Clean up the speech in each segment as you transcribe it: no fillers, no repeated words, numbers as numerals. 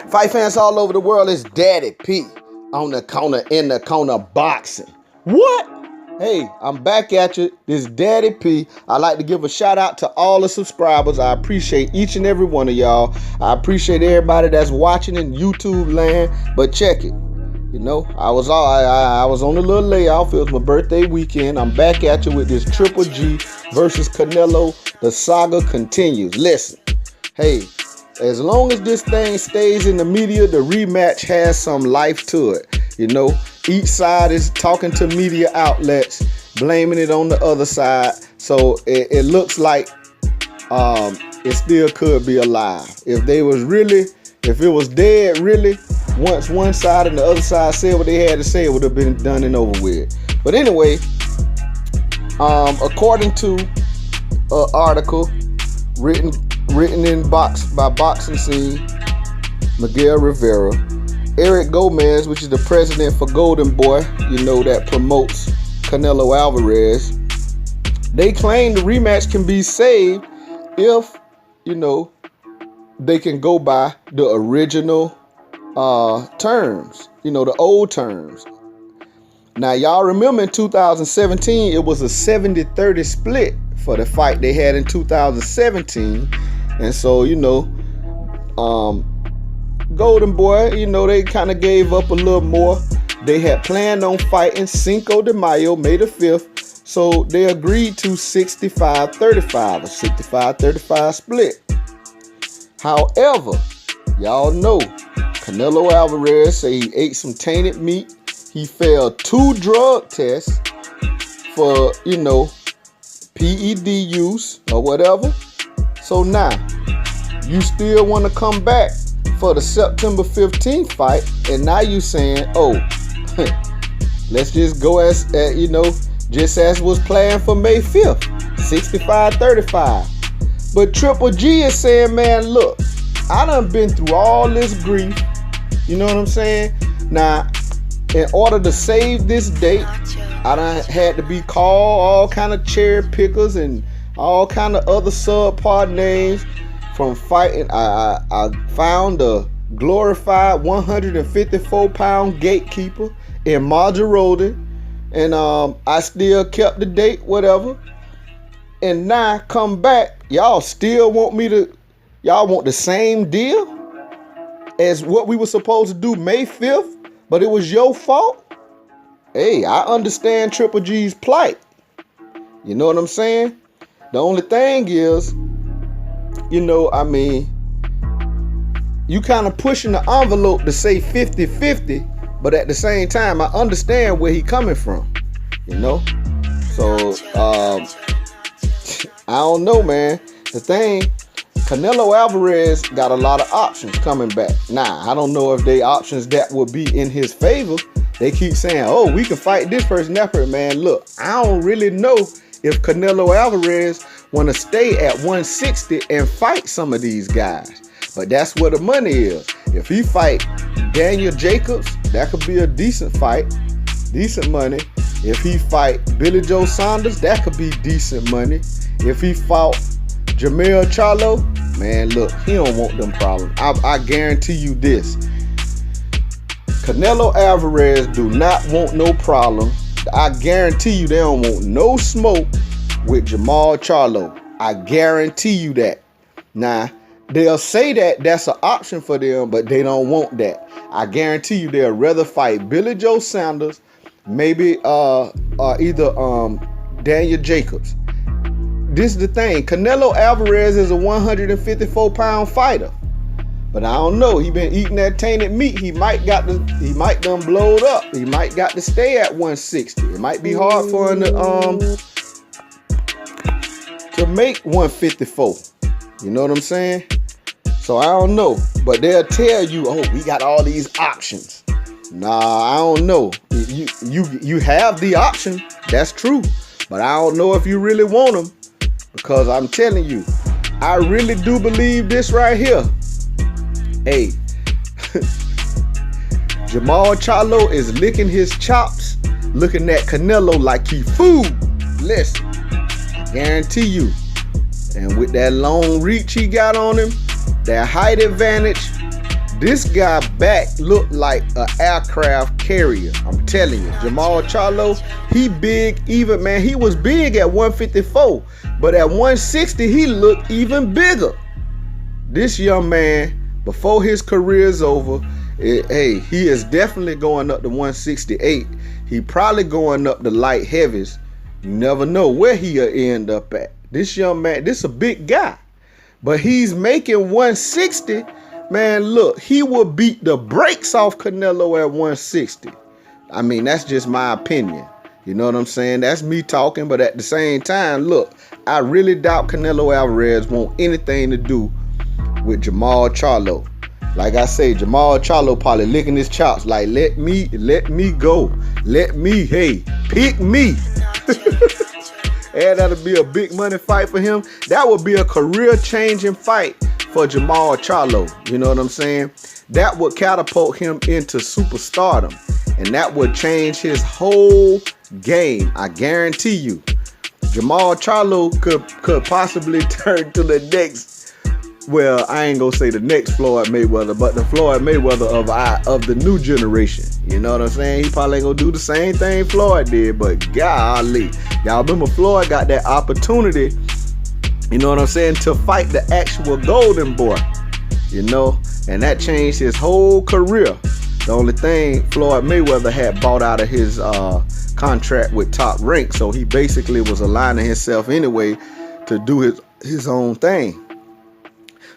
Fight fans all over the world, it's Daddy P on the corner, in the corner boxing. What? Hey, I'm back at you. This Daddy P. I'd like to give a shout out to all the subscribers. I appreciate each and every one of y'all. I appreciate everybody that's watching in YouTube land. But check it. You know, I was on a little layoff. It was my birthday weekend. I'm back at you with this Triple G versus Canelo. The saga continues. Listen, hey, as long as this thing stays in the media, the rematch has some life to it. You know, each side is talking to media outlets, blaming it on the other side. So it looks like it still could be alive. If it was dead, really, once one side and the other side said what they had to say, it would have been done and over with. But anyway, according to an article written by Boxing Scene, Miguel Rivera, Eric Gomez, which is the president for Golden Boy, you know, that promotes Canelo Alvarez, they claim the rematch can be saved if, you know, they can go by the original terms, you know, the old terms. Now, y'all remember in 2017, it was a 70-30 split for the fight they had in 2017. And so, you know, Golden Boy, you know, they kind of gave up a little more. They had planned on fighting Cinco de Mayo, May the 5th. So they agreed to 65-35, a 65-35 split. However, y'all know Canelo Alvarez say he ate some tainted meat. He failed 2 drug tests for, you know, PED use or whatever. So now, you still want to come back for the September 15th fight, and now you saying, oh, let's just go as you know, just as was planned for May 5th, 65-35. But Triple G is saying, man, look, I done been through all this grief, you know what I'm saying? Now, in order to save this date, I done had to be called all kind of cherry pickers and all kind of other subpar names from fighting. I found a glorified 154-pound gatekeeper in Majerode, and I still kept the date, whatever. And now come back, y'all still want y'all want the same deal as what we were supposed to do May 5th, but it was your fault? Hey, I understand Triple G's plight. You know what I'm saying? The only thing is, you know, I mean, you kind of pushing the envelope to say 50-50, but at the same time, I understand where he coming from, you know? So, I don't know, man. The thing, Canelo Alvarez got a lot of options coming back. Now, I don't know if they options that would be in his favor. They keep saying, oh, we can fight this person, that person. Man, look, I don't really know if Canelo Alvarez want to stay at 160 and fight some of these guys. But that's where the money is. If he fight Daniel Jacobs, that could be a decent fight, decent money. If he fight Billy Joe Saunders, that could be decent money. If he fought Jermell Charlo, man, look, he don't want them problems. I guarantee you this. Canelo Alvarez do not want no problem. I guarantee you they don't want no smoke with Jermell Charlo. I guarantee you that. Now, they'll say that that's an option for them, but they don't want that. I guarantee you they'll rather fight Billy Joe Saunders, maybe either Daniel Jacobs. This is the thing. Canelo Alvarez is a 154-pound fighter. But I don't know. He been eating that tainted meat. He might done blowed up. He might got to stay at 160. It might be hard for him to make 154. You know what I'm saying? So I don't know. But they'll tell you, oh, we got all these options. Nah, I don't know. You have the option. That's true. But I don't know if you really want them. Because I'm telling you, I really do believe this right here. Hey, Jermell Charlo is licking his chops, looking at Canelo like he food. Listen, I guarantee you. And with that long reach he got on him, that height advantage, This guy back looked like an aircraft carrier. I'm telling you, Jamal Charlo, he big even, man. He was big at 154, but at 160, he looked even bigger. This young man, before his career is over, hey, he is definitely going up to 168. He probably going up to light heavies. You never know where he'll end up at. This young man, this a big guy, but he's making 160. Man, look, he will beat the brakes off Canelo at 160. I mean, that's just my opinion. You know what I'm saying? That's me talking, but at the same time, look, I really doubt Canelo Alvarez want anything to do with Jamal Charlo. Like I say, Jamal Charlo probably licking his chops like, let me go. Let me, hey, pick me. And that'll be a big money fight for him. That would be a career-changing fight for Jamal Charlo. You know what I'm saying? That would catapult him into superstardom. And that would change his whole game. I guarantee you. Jamal Charlo could possibly turn to the next, well, I ain't gonna say the next Floyd Mayweather, but the Floyd Mayweather of the new generation. You know what I'm saying? He probably ain't gonna do the same thing Floyd did, but golly. Y'all remember Floyd got that opportunity, you know what I'm saying, to fight the actual Golden Boy, you know, and that changed his whole career. The only thing, Floyd Mayweather had bought out of his contract with Top Rank, so he basically was aligning himself anyway to do his own thing.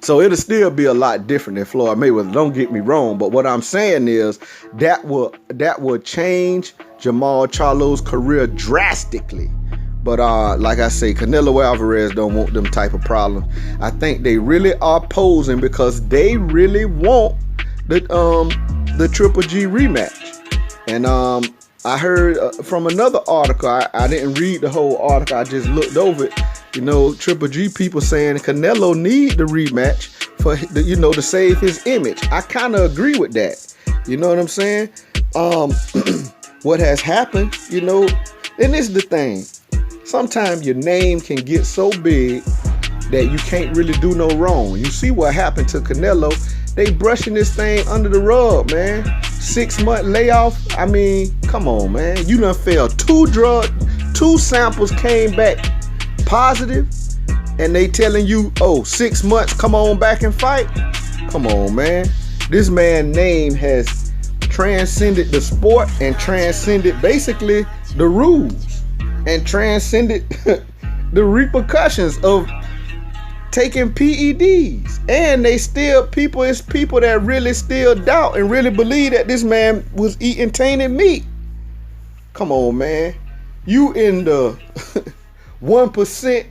So it'll still be a lot different than Floyd Mayweather, don't get me wrong, but what I'm saying is that will change Jamal Charlo's career drastically. But like I say, Canelo Alvarez don't want them type of problems. I think they really are posing because they really want the Triple G rematch. And I heard from another article, I didn't read the whole article, I just looked over it. You know, Triple G people saying Canelo need the rematch for, you know, to save his image. I kind of agree with that. You know what I'm saying? What has happened, you know, and this is the thing. Sometimes your name can get so big that you can't really do no wrong. You see what happened to Canelo. They brushing this thing under the rug, man. 6-month layoff. I mean, come on, man. You done failed 2 samples came back positive, and they telling you, oh, 6 months, come on back and fight. Come on, man. This man's name has transcended the sport and transcended basically the rules and transcended the repercussions of taking PEDs. And they still, it's people that really still doubt and really believe that this man was eating tainted meat. Come on, man. You in the 1%,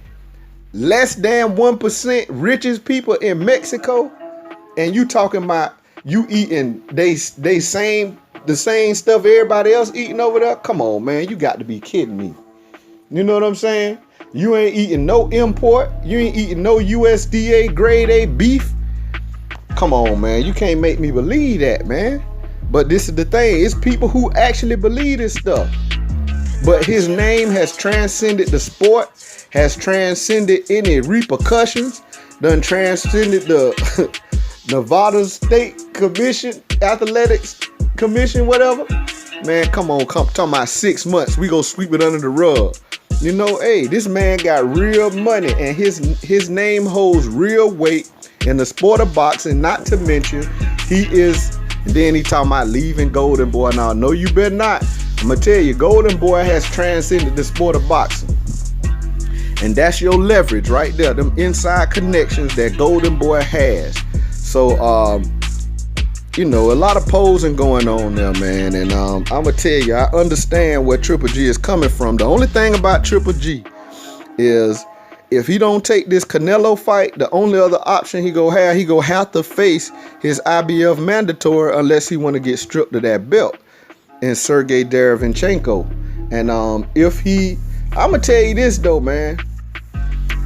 less than 1% richest people in Mexico, and you talking about you eating the same stuff everybody else eating over there? Come on, man. You got to be kidding me. You know what I'm saying? You ain't eating no import. You ain't eating no USDA grade A beef. Come on, man. You can't make me believe that, man. But this is the thing. It's people who actually believe this stuff. But his name has transcended the sport, has transcended any repercussions, done transcended the Nevada State Commission, Athletics Commission, whatever. Man, come on, talking about 6 months. We go sweep it under the rug. You know, hey, this man got real money, and his name holds real weight in the sport of boxing. Not to mention, he is. And then he talking about leaving Golden Boy. Now, no, you better not. I'm gonna tell you, Golden Boy has transcended the sport of boxing, and that's your leverage right there. Them inside connections that Golden Boy has. So, you know, a lot of posing going on there, man. And I'm gonna tell you, I understand where Triple G is coming from. The only thing about Triple G is if he don't take this Canelo fight, the only other option he gonna have to face his IBF mandatory unless he want to get stripped of that belt in Sergey Derevyanchenko. And I'm gonna tell you this though, man.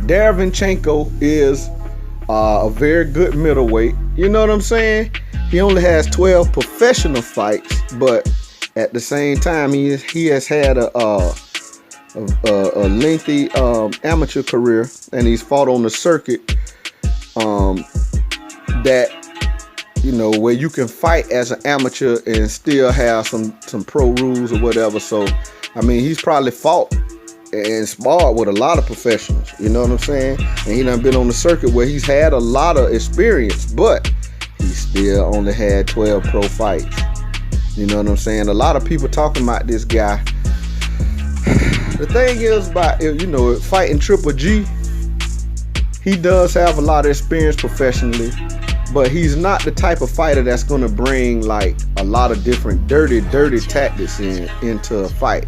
Derevyanchenko is a very good middleweight. You know what I'm saying? He only has 12 professional fights, but at the same time, he has had a lengthy amateur career, and he's fought on the circuit that, where you can fight as an amateur and still have some pro rules or whatever. So, I mean, he's probably fought and sparred with a lot of professionals, you know what I'm saying? And he done been on the circuit where he's had a lot of experience, but he still only had 12 pro fights. You know what I'm saying? A lot of people talking about this guy. The thing is about, fighting Triple G, he does have a lot of experience professionally, but he's not the type of fighter that's going to bring like a lot of different dirty tactics into a fight.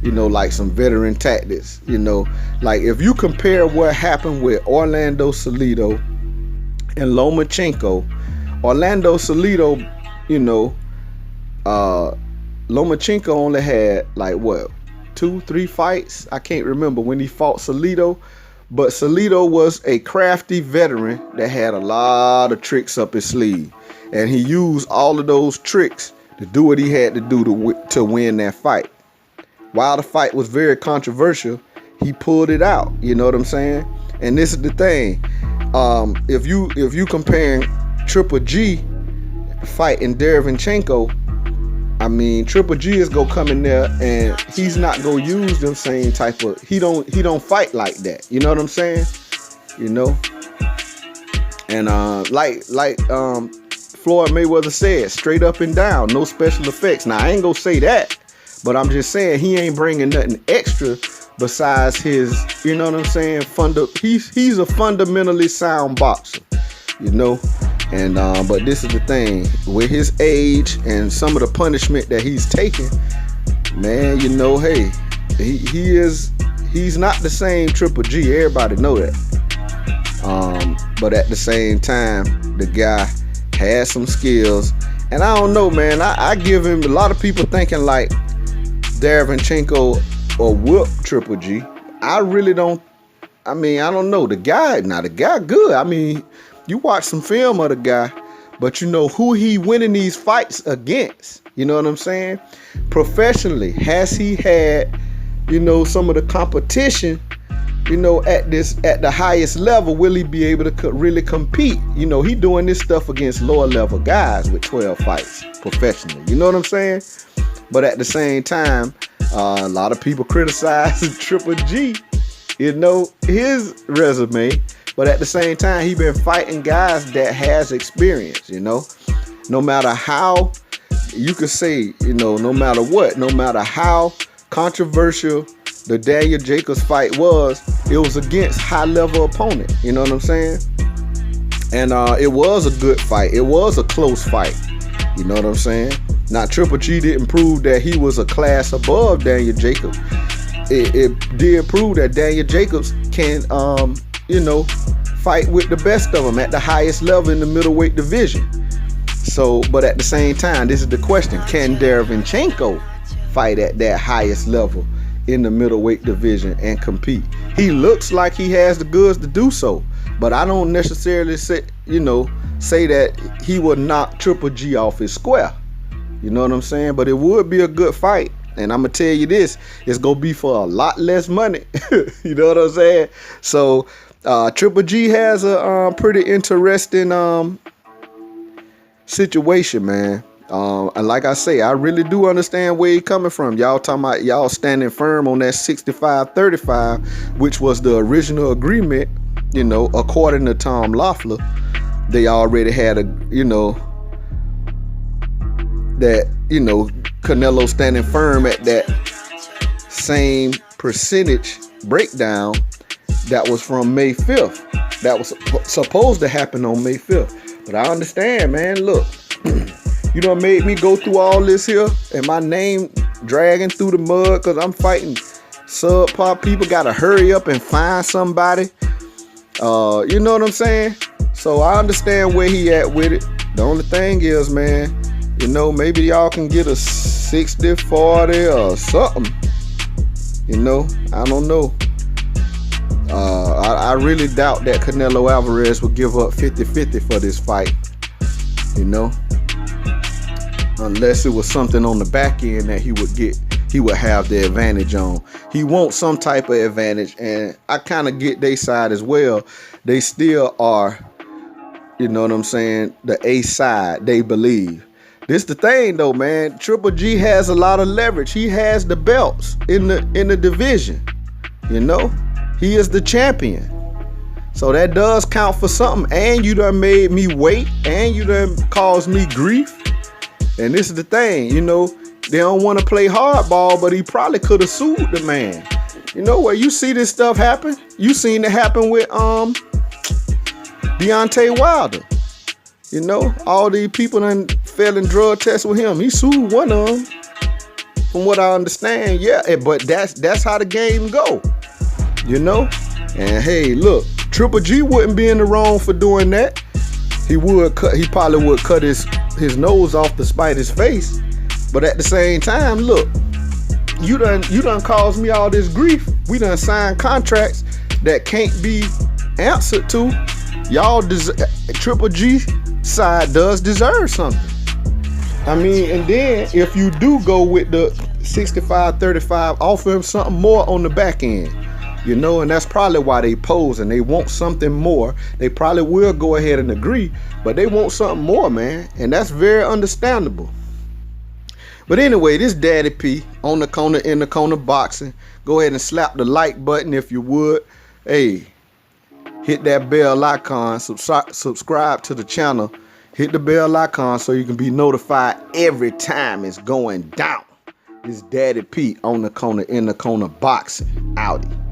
Like some veteran tactics. Like if you compare what happened with Orlando Salido and Lomachenko, Orlando Salido, Lomachenko only had like what, 2-3 fights? I can't remember when he fought Salido, but Salido was a crafty veteran that had a lot of tricks up his sleeve, and he used all of those tricks to do what he had to do to win that fight. While the fight was very controversial, he pulled it out. You know what I'm saying? And this is the thing. If you comparing Triple G fighting Derevyanchenko, I mean, Triple G is gonna come in there and he's not gonna use them same type of. He don't fight like that. You know what I'm saying? And like Floyd Mayweather said, straight up and down, no special effects. Now I ain't gonna say that, but I'm just saying he ain't bringing nothing extra besides his. You know what I'm saying? He's a fundamentally sound boxer. And but this is the thing, with his age and some of the punishment that he's taking, man, hey, he's not the same Triple G. Everybody know that. But at the same time, the guy has some skills, and I don't know, man. I give him, a lot of people thinking like Derevyanchenko or whoop Triple G. I really don't. I mean, I don't know. The guy good. I mean, you watch some film of the guy, but you know who he winning these fights against. You know what I'm saying? Professionally, has he had, some of the competition, at the highest level? Will he be able to really compete? He doing this stuff against lower level guys with 12 fights professionally. You know what I'm saying? But at the same time, a lot of people criticize Triple G, his resume. But at the same time, he been fighting guys that has experience, No matter how, you could say, no matter what, no matter how controversial the Daniel Jacobs fight was, it was against high-level opponent. You know what I'm saying? And it was a good fight. It was a close fight. You know what I'm saying? Now, Triple G didn't prove that he was a class above Daniel Jacobs. It did prove that Daniel Jacobs can, fight with the best of them at the highest level in the middleweight division. So, but at the same time, this is the question: can Derevyanchenko fight at that highest level in the middleweight division and compete? He looks like he has the goods to do so, but I don't necessarily say that he would knock Triple G off his square. You know what I'm saying? But it would be a good fight. And I'm going to tell you this, it's going to be for a lot less money. You know what I'm saying? So Triple G has a pretty interesting situation, man. And like I say, I really do understand where he's coming from. Y'all talking about y'all standing firm on that 65-35, which was the original agreement, according to Tom Loffler. They already had Canelo standing firm at that same percentage breakdown that was from May 5th. That was supposed to happen on May 5th. But I understand, man. Look, you done made me go through all this here and my name dragging through the mud because I'm fighting subpar people. Got to hurry up and find somebody. You know what I'm saying? So I understand where he at with it. The only thing is, man, maybe y'all can get a 60-40 or something. I don't know. I really doubt that Canelo Alvarez will give up 50-50 for this fight. Unless it was something on the back end that he would have the advantage on. He wants some type of advantage, and I kind of get their side as well. They still are You know what I'm saying? The A side, they believe. This the thing though, man. Triple G has a lot of leverage. He has the belts in the division. You know, he is the champion. So that does count for something. And you done made me wait, and you done caused me grief. And this is the thing, you know, they don't want to play hardball, but he probably could have sued the man. You know, where you see this stuff happen, you seen it happen with Deontay Wilder. You know, all these people done fell in drug tests with him. He sued one of them. From what I understand, yeah, but that's how the game go. You know? And hey, look, Triple G wouldn't be in the wrong for doing that. He probably would cut his nose off to spite his face. But at the same time, look, you done caused me all this grief. We done signed contracts that can't be answered to. Triple G side does deserve something. I mean, and then if you do go with the 65-35, offer him something more on the back end. You know, and that's probably why they pose, and they want something more. They probably will go ahead and agree, but they want something more, man. And that's very understandable. But anyway, this Daddy P on the corner, in the corner boxing. Go ahead and slap the like button if you would. Hey, hit that bell icon, subscribe to the channel. Hit the bell icon so you can be notified every time it's going down. This Daddy P on the corner, in the corner boxing. Outie.